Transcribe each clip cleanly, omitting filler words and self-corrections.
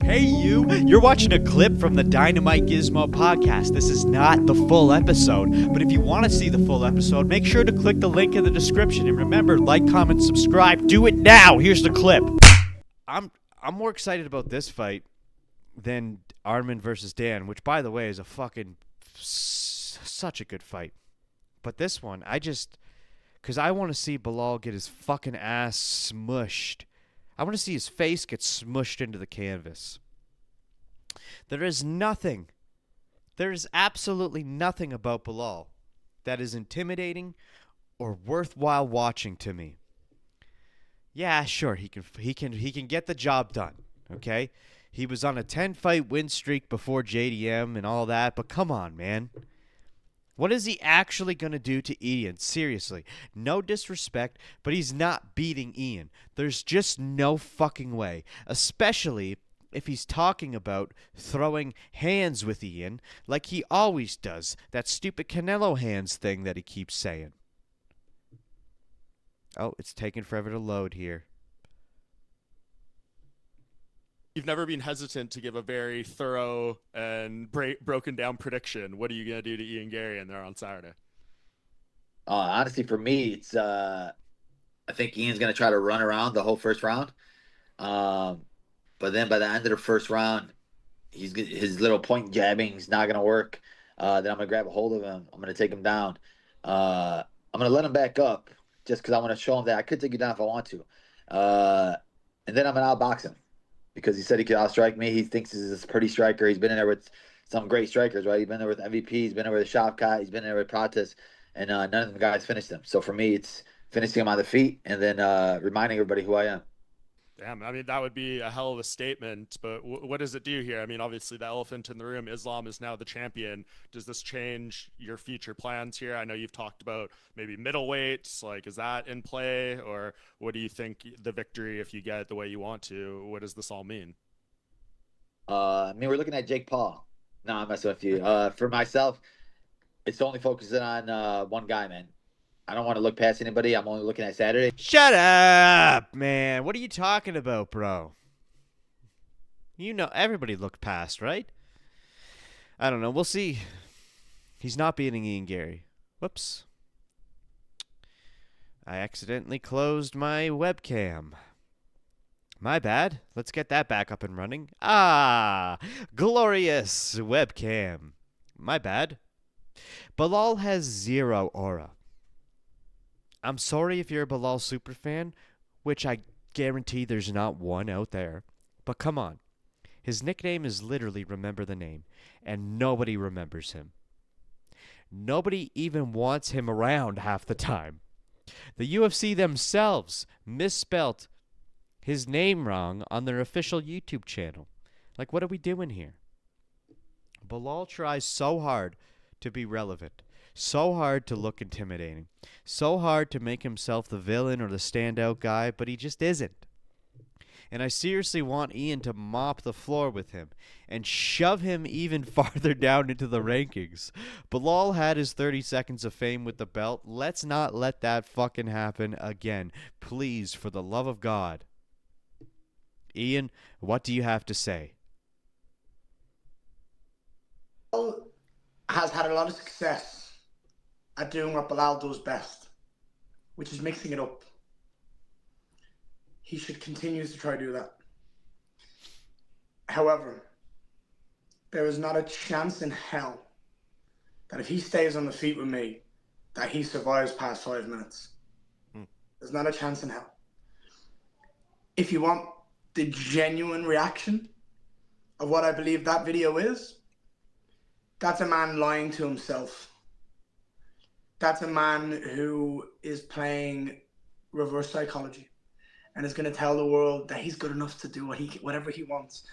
Hey you! You're watching a clip from the DynamiteGizmo Podcast. This is not the full episode, but if you want to see the full episode, make sure to click the link in the description. And remember, like, comment, subscribe. Do it now! Here's the clip. I'm more excited about this fight than Arman versus Dan, which, by the way, is a fucking such a good fight. But this one, because I want to see Belal get his fucking ass smushed. I want to see his face get smushed into the canvas. There is absolutely nothing about Belal that is intimidating or worthwhile watching to me. Yeah, sure, he can get the job done, okay? He was on a 10-fight win streak before JDM and all that, but come on, man. What is he actually going to do to Ian? Seriously. No disrespect, but he's not beating Ian. There's just no fucking way. Especially if he's talking about throwing hands with Ian like he always does. That stupid Canelo hands thing that he keeps saying. Oh, it's taking forever to load here. You've never been hesitant to give a very thorough and broken down prediction. What are you going to do to Ian Garry in there on Saturday? Honestly, for me, it's I think Ian's going to try to run around the whole first round. But then by the end of the first round, his little point jabbing is not going to work. Then I'm going to grab a hold of him. I'm going to take him down. I'm going to let him back up just because I want to show him that I could take you down if I want to. And then I'm going to outbox him. Because he said he could outstrike me. He thinks he's a pretty striker. He's been in there with some great strikers, right? He's been there with MVP. He's been there with Shavkat. He's been there with Pratis. And none of them guys finished him. So for me, it's finishing him on the feet and then reminding everybody who I am. Damn, I mean, that would be a hell of a statement, but what does it do here? I mean, obviously the elephant in the room, Islam is now the champion. Does this change your future plans here? I know you've talked about maybe middleweights, like, is that in play? Or what do you think the victory, if you get it the way you want to, what does this all mean? I mean, we're looking at Jake Paul. No, I'm messing with you. For myself, it's only focusing on one guy, man. I don't want to look past anybody. I'm only looking at Saturday. Shut up, man. What are you talking about, bro? You know, everybody looked past, right? I don't know. We'll see. He's not beating Ian Garry. Whoops. I accidentally closed my webcam. My bad. Let's get that back up and running. Ah, glorious webcam. My bad. Belal has zero aura. I'm sorry if you're a Belal superfan, which I guarantee there's not one out there. But come on. His nickname is literally Remember the Name, and nobody remembers him. Nobody even wants him around half the time. The UFC themselves misspelt his name wrong on their official YouTube channel. Like, what are we doing here? Belal tries so hard to be relevant. So hard to look intimidating. So hard to make himself the villain or the standout guy, but he just isn't. And I seriously want Ian to mop the floor with him and shove him even farther down into the rankings. Belal had his 30 seconds of fame with the belt. Let's not let that fucking happen again. Please, for the love of God. Ian, what do you have to say? Belal has had a lot of success at doing what Belal does best, which is mixing it up. He should continue to try to do that. However, there is not a chance in hell that if he stays on the feet with me, that he survives past 5 minutes. There's not a chance in hell. If you want the genuine reaction of what I believe that video is, that's a man lying to himself. That's a man who is playing reverse psychology and is going to tell the world that he's good enough to do whatever he wants,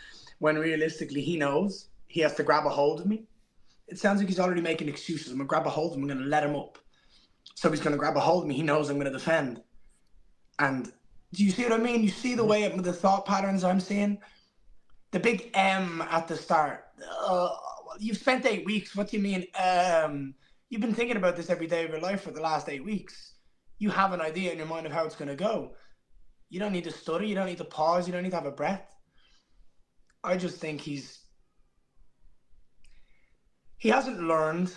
when realistically he knows he has to grab a hold of me. It sounds like he's already making excuses. I'm going to grab a hold of him. I'm going to let him up. So he's going to grab a hold of me. He knows I'm going to defend. And do you see what I mean? You see the way the thought patterns I'm seeing? The big M at the start. You've spent 8 weeks. What do you mean? You've been thinking about this every day of your life for the last 8 weeks. You have an idea in your mind of how it's going to go. You don't need to study. You don't need to pause. You don't need to have a breath. I just think he hasn't learned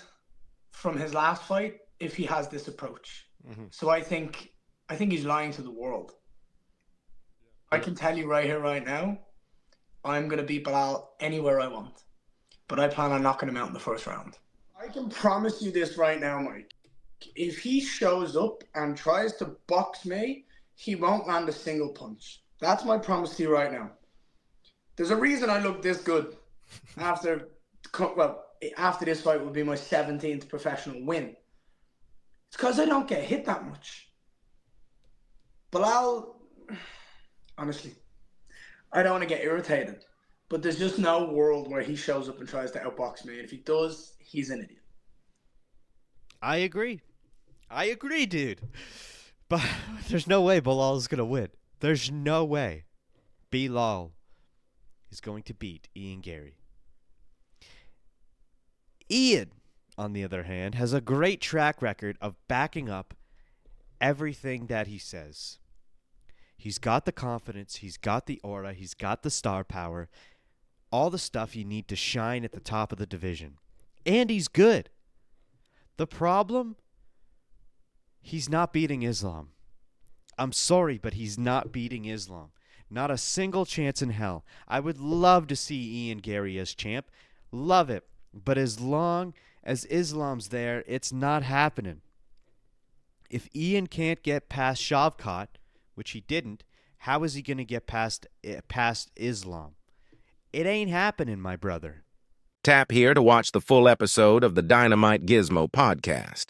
from his last fight if he has this approach. Mm-hmm. So I think he's lying to the world. I can tell you right here, right now, I'm going to beat Belal anywhere I want. But I plan on knocking him out in the first round. I can promise you this right now, Mike. If he shows up and tries to box me, he won't land a single punch. That's my promise to you right now. There's a reason I look this good after this fight will be my 17th professional win. It's because I don't get hit that much. Belal, honestly, I don't want to get irritated, but there's just no world where he shows up and tries to outbox me. And if he does, he's an idiot. I agree, dude. But there's no way Belal's going to win. There's no way Belal is going to beat Ian Garry. Ian, on the other hand, has a great track record of backing up everything that he says. He's got the confidence, he's got the aura, he's got the star power, all the stuff you need to shine at the top of the division. And he's good. The problem, he's not beating Islam. I'm sorry, but he's not beating Islam. Not a single chance in hell. I would love to see Ian Garry as champ. Love it. But as long as Islam's there, it's not happening. If Ian can't get past Shavkat, which he didn't, how is he going to get past Islam? It ain't happening, my brother. Tap here to watch the full episode of the Dynamite Gizmo podcast.